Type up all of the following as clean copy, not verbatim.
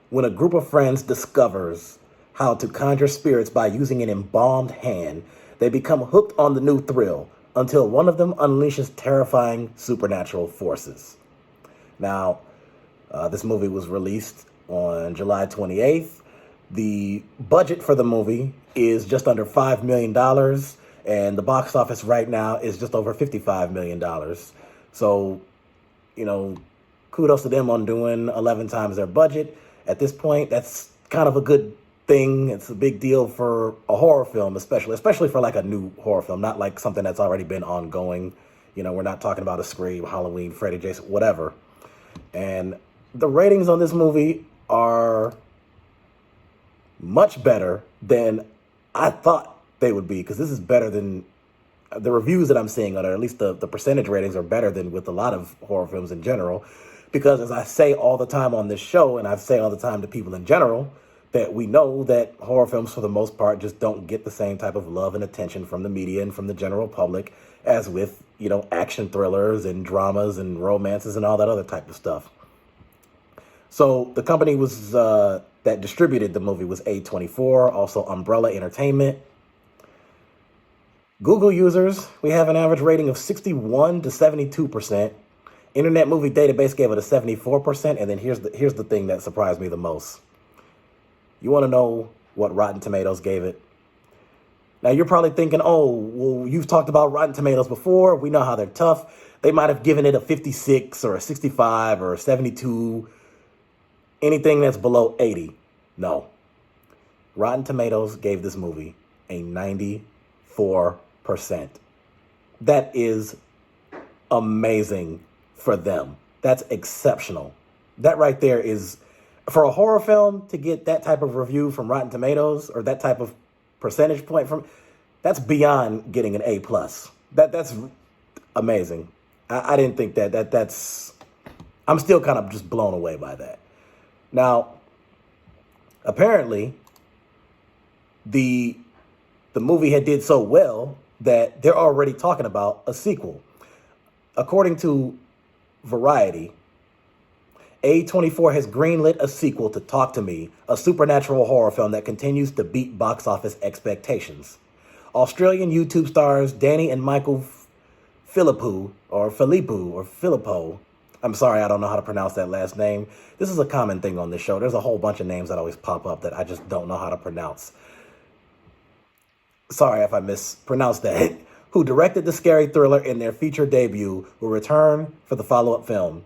When a group of friends discovers how to conjure spirits by using an embalmed hand, they become hooked on the new thrill until one of them unleashes terrifying supernatural forces. Now, this movie was released on July 28th. The budget for the movie is just under $5 million, dollars, and the box office right now is just over $55 million. Dollars. So, you know, kudos to them on doing 11 times their budget. At this point, that's kind of a good thing. It's a big deal for a horror film, especially for like a new horror film, not like something that's already been ongoing. You know, we're not talking about a Scream, Halloween, Freddy, Jason, whatever. And the ratings on this movie are much better than I thought they would be, because this is better than the reviews that I'm seeing on it, or at least the percentage ratings are better than with a lot of horror films in general. Because as I say all the time on this show, and I say all the time to people in general, that we know that horror films for the most part just don't get the same type of love and attention from the media and from the general public as with, you know, action thrillers and dramas and romances and all that other type of stuff. So the company was that distributed the movie was A24, also Umbrella Entertainment. Google users, we have an average rating of 61 to 72%. Internet Movie Database gave it a 74%, and then here's the thing that surprised me the most. You want to know what Rotten Tomatoes gave it? Now you're probably thinking, oh, well, you've talked about Rotten Tomatoes before. We know how they're tough. They might have given it a 56 or a 65 or a 72. Anything that's below 80, no. Rotten Tomatoes gave this movie a 94%. That is amazing for them. That's exceptional. That right there is, for a horror film to get that type of review from Rotten Tomatoes, or that type of percentage point from, that's beyond getting an A+. That's amazing. I didn't think that's, I'm still kind of just blown away by that. Now, apparently, the movie had did so well that they're already talking about a sequel. According to Variety, A24 has greenlit a sequel to Talk to Me, a supernatural horror film that continues to beat box office expectations. Australian YouTube stars Danny and Michael Filippo. I'm sorry, I don't know how to pronounce that last name. This is a common thing on this show. There's a whole bunch of names that always pop up that I just don't know how to pronounce. Sorry if I mispronounced that. Who directed the scary thriller in their feature debut, will return for the follow-up film.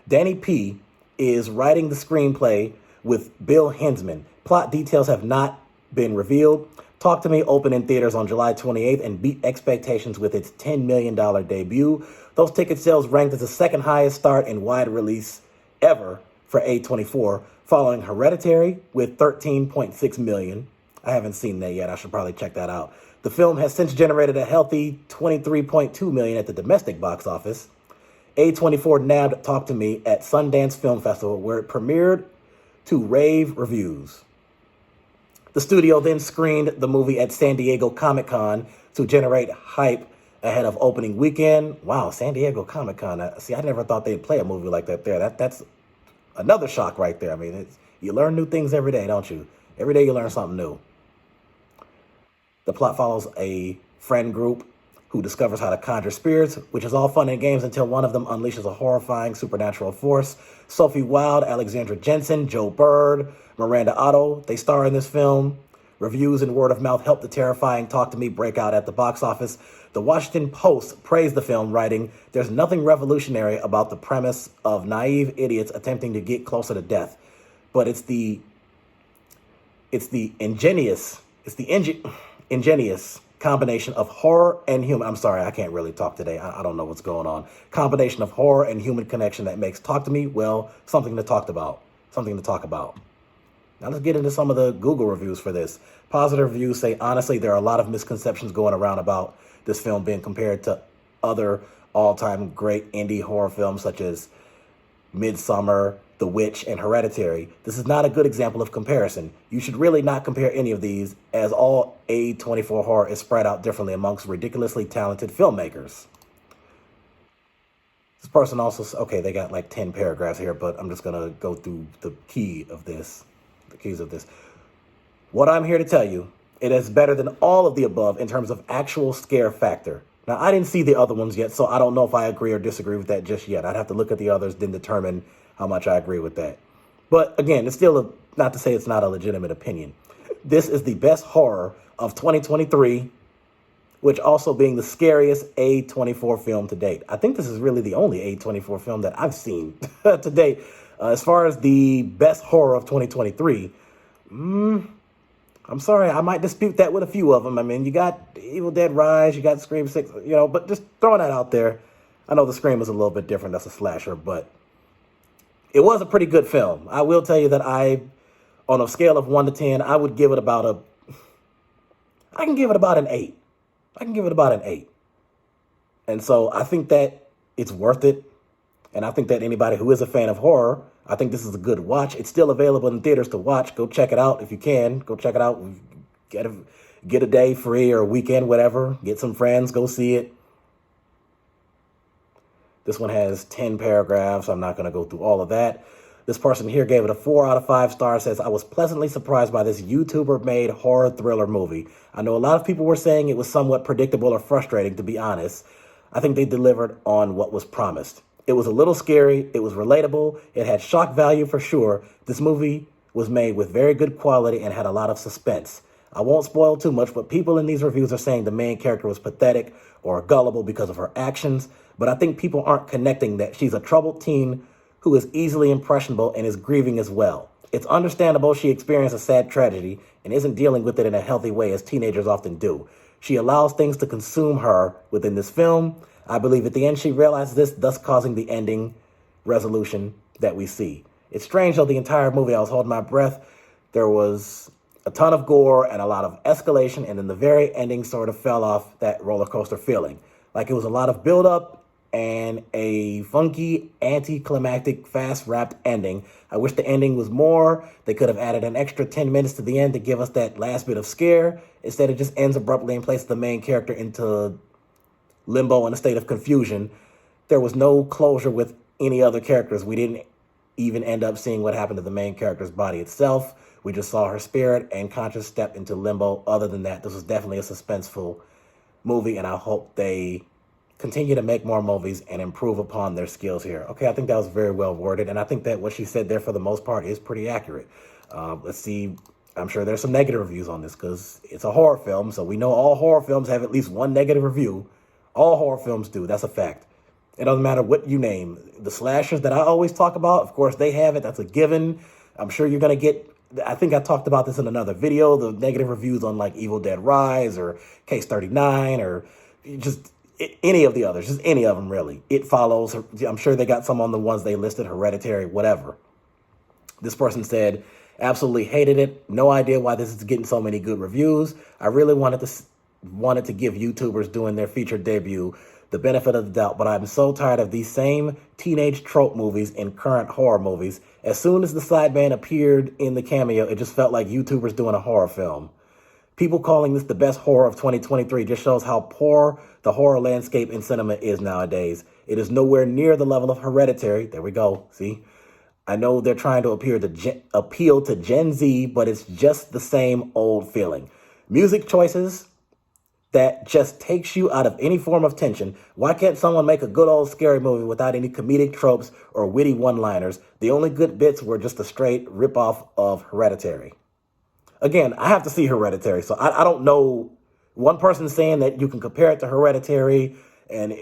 Danny P. is writing the screenplay with Bill Hensman. Plot details have not been revealed. Talk to Me opened in theaters on July 28th and beat expectations with its $10 million debut. Those ticket sales ranked as the second highest start in wide release ever for A24, following Hereditary with $13.6 million. I haven't seen that yet. I should probably check that out. The film has since generated a healthy $23.2 million at the domestic box office. A24 nabbed Talk to Me at Sundance Film Festival, where it premiered to rave reviews. The studio then screened the movie at San Diego Comic-Con to generate hype ahead of opening weekend. Wow, San Diego Comic-Con. See, I never thought they'd play a movie like that there. That's another shock right there. I mean, you learn new things every day, don't you? Every day you learn something new. The plot follows a friend group who discovers how to conjure spirits, which is all fun and games until one of them unleashes a horrifying supernatural force. Sophie Wilde, Alexandra Jensen, Joe Bird, Miranda Otto, they star in this film. Reviews and word of mouth helped the terrifying Talk to Me break out at the box office. The Washington Post praised the film, writing, "There's nothing revolutionary about the premise of naive idiots attempting to get closer to death, but it's the ingenious combination of horror and human." I'm sorry, I can't really talk today. I don't know what's going on. Combination of horror and human connection that makes Talk to Me, well, something to talk about. Something to talk about. Now let's get into some of the Google reviews for this. Positive reviews say, honestly, there are a lot of misconceptions going around about this film being compared to other all-time great indie horror films such as Midsummer, The Witch, and Hereditary. This is not a good example of comparison. You should really not compare any of these, as all A24 horror is spread out differently amongst ridiculously talented filmmakers. This person also, okay, they got like 10 paragraphs here, but I'm just going to go through the keys of this. What I'm here to tell you, it is better than all of the above in terms of actual scare factor. Now, I didn't see the other ones yet, so I don't know if I agree or disagree with that just yet. I'd have to look at the others, then determine how much I agree with that. But again, it's still not to say it's not a legitimate opinion. This is the best horror of 2023, which also being the scariest A24 film to date. I think this is really the only A24 film that I've seen to date. As far as the best horror of 2023, I'm sorry, I might dispute that with a few of them. I mean, you got Evil Dead Rise, you got Scream 6, but just throwing that out there. I know the Scream is a little bit different. That's a slasher, but it was a pretty good film. I will tell you that on a scale of 1 to 10, I would give it I can give it about an 8. I can give it about an 8. And so I think that it's worth it. And I think that anybody who is a fan of horror, I think this is a good watch. It's still available in theaters to watch. Go check it out if you can. Go check it out. Get a day free or a weekend, whatever. Get some friends. Go see it. This one has 10 paragraphs. I'm not going to go through all of that. This person here gave it a 4 out of 5 stars. Says, I was pleasantly surprised by this YouTuber-made horror thriller movie. I know a lot of people were saying it was somewhat predictable or frustrating, to be honest. I think they delivered on what was promised. It was a little scary. It was relatable. It had shock value for sure. This movie was made with very good quality and had a lot of suspense. I won't spoil too much, but people in these reviews are saying the main character was pathetic or gullible because of her actions. But I think people aren't connecting that she's a troubled teen who is easily impressionable and is grieving as well. It's understandable she experienced a sad tragedy and isn't dealing with it in a healthy way as teenagers often do. She allows things to consume her within this film. I believe at the end she realizes this, thus causing the ending resolution that we see. It's strange though, the entire movie I was holding my breath. There was a ton of gore and a lot of escalation, and then the very ending sort of fell off that roller coaster feeling. Like it was a lot of buildup and a funky, anticlimactic, fast-wrapped ending. I wish the ending was more. They could have added an extra 10 minutes to the end to give us that last bit of scare. Instead, it just ends abruptly and places the main character into limbo and a state of confusion. There was no closure with any other characters. We didn't even end up seeing what happened to the main character's body itself. We just saw her spirit and conscious step into limbo. Other than that, this was definitely a suspenseful movie, and I hope they continue to make more movies and improve upon their skills here. Okay, I think that was very well worded, and I think that what she said there for the most part is pretty accurate. Let's see. I'm sure there's some negative reviews on this because it's a horror film, so we know all horror films have at least one negative review. All horror films do. That's a fact. It doesn't matter what you name. The slashers that I always talk about, of course, they have it. That's a given. I'm sure you're going to get, I think I talked about this in another video, the negative reviews on like Evil Dead Rise or Case 39 or just any of the others, just any of them really. It Follows. I'm sure they got some on the ones they listed, Hereditary, whatever. This person said, absolutely hated it. No idea why this is getting so many good reviews. I really wanted to give YouTubers doing their featured debut the benefit of the doubt, but I'm so tired of these same teenage trope movies in current horror movies. As soon as the sideman appeared in the cameo, it just felt like YouTubers doing a horror film. People calling this the best horror of 2023 just shows how poor the horror landscape in cinema is nowadays. It is nowhere near the level of Hereditary. There we go. See? I know they're trying to appeal to Gen Z, but it's just the same old feeling. Music choices that just takes you out of any form of tension. Why can't someone make a good old scary movie without any comedic tropes or witty one-liners? The only good bits were just a straight ripoff of Hereditary. Again, I have to see Hereditary, so I don't know. One person's saying that you can compare it to Hereditary, and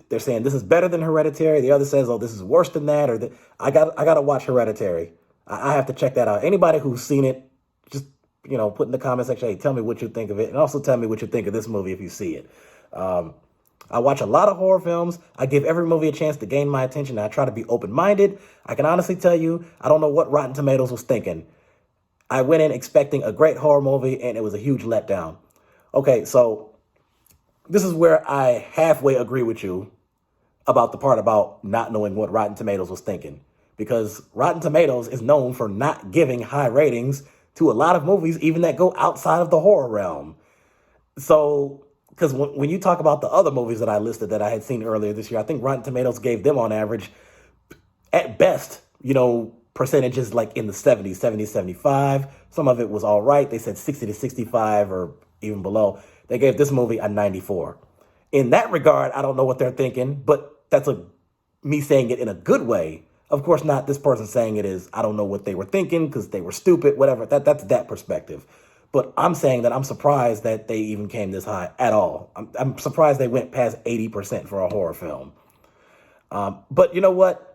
they're saying this is better than Hereditary. The other says, oh, this is worse than that. Or I got to watch Hereditary. I have to check that out. Anybody who's seen it, just put in the comment section, hey, tell me what you think of it. And also tell me what you think of this movie if you see it. I watch a lot of horror films. I give every movie a chance to gain my attention. And I try to be open-minded. I can honestly tell you, I don't know what Rotten Tomatoes was thinking. I went in expecting a great horror movie, and it was a huge letdown. Okay, so this is where I halfway agree with you about the part about not knowing what Rotten Tomatoes was thinking. Because Rotten Tomatoes is known for not giving high ratings to a lot of movies, even that go outside of the horror realm. So because when you talk about the other movies that I listed that I had seen earlier this year, I think Rotten Tomatoes gave them on average, at best, percentages like in the 70s, 70, 75. Some of it was all right. They said 60 to 65 or even below. They gave this movie a 94. In that regard, I don't know what they're thinking, but that's me saying it in a good way. Of course, not this person saying it is, I don't know what they were thinking because they were stupid, whatever. That's that perspective. But I'm saying that I'm surprised that they even came this high at all. I'm surprised they went past 80% for a horror film. But you know what?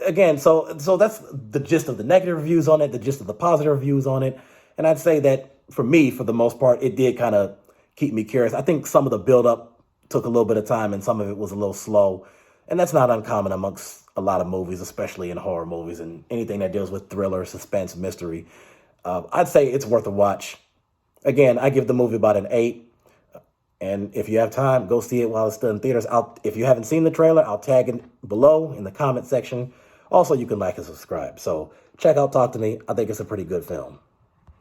Again, so that's the gist of the negative reviews on it, the gist of the positive reviews on it. And I'd say that for me, for the most part, it did kind of keep me curious. I think some of the buildup took a little bit of time and some of it was a little slow. And that's not uncommon amongst a lot of movies, especially in horror movies and anything that deals with thriller, suspense, mystery. I'd say it's worth a watch. Again, I give the movie about an 8. And if you have time, go see it while it's still in theaters. If you haven't seen the trailer, I'll tag it below in the comment section. Also, you can like and subscribe. So check out Talk to Me. I think it's a pretty good film.